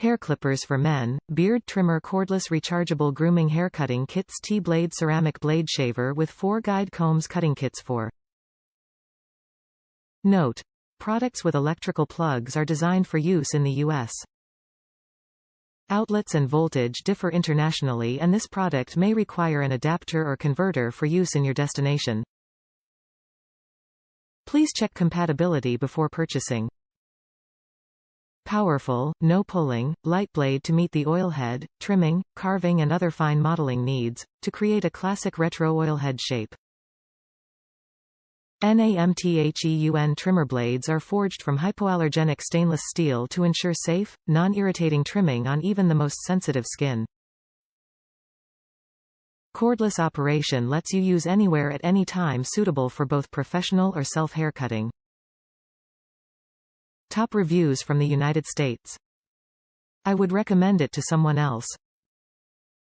Hair clippers for men, beard trimmer cordless rechargeable grooming hair cutting kits T-blade ceramic blade shaver with 4 guide combs cutting kits for. Note: products with electrical plugs are designed for use in the U.S. Outlets and voltage differ internationally, and this product may require an adapter or converter for use in your destination. Please check compatibility before purchasing. Powerful, no pulling, light blade to meet the oil head, trimming, carving and other fine modeling needs, to create a classic retro oil head shape. NAMTHEUN trimmer blades are forged from hypoallergenic stainless steel to ensure safe, non-irritating trimming on even the most sensitive skin. Cordless operation lets you use anywhere at any time, suitable for both professional or self-haircutting. Top reviews from the United States. I would recommend it to someone else.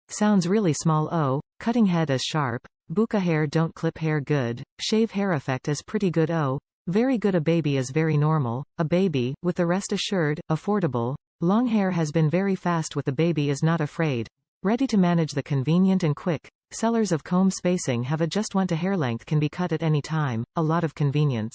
Sounds really small. Oh, cutting head is sharp. Buka hair don't clip hair good. Shave hair effect is pretty good. Oh, very good. A baby is very normal. A baby, with the rest assured, affordable. Long hair has been very fast with the baby is not afraid. Ready to manage the convenient and quick. Sellers of comb spacing have a just want a hair length can be cut at any time. A lot of convenience.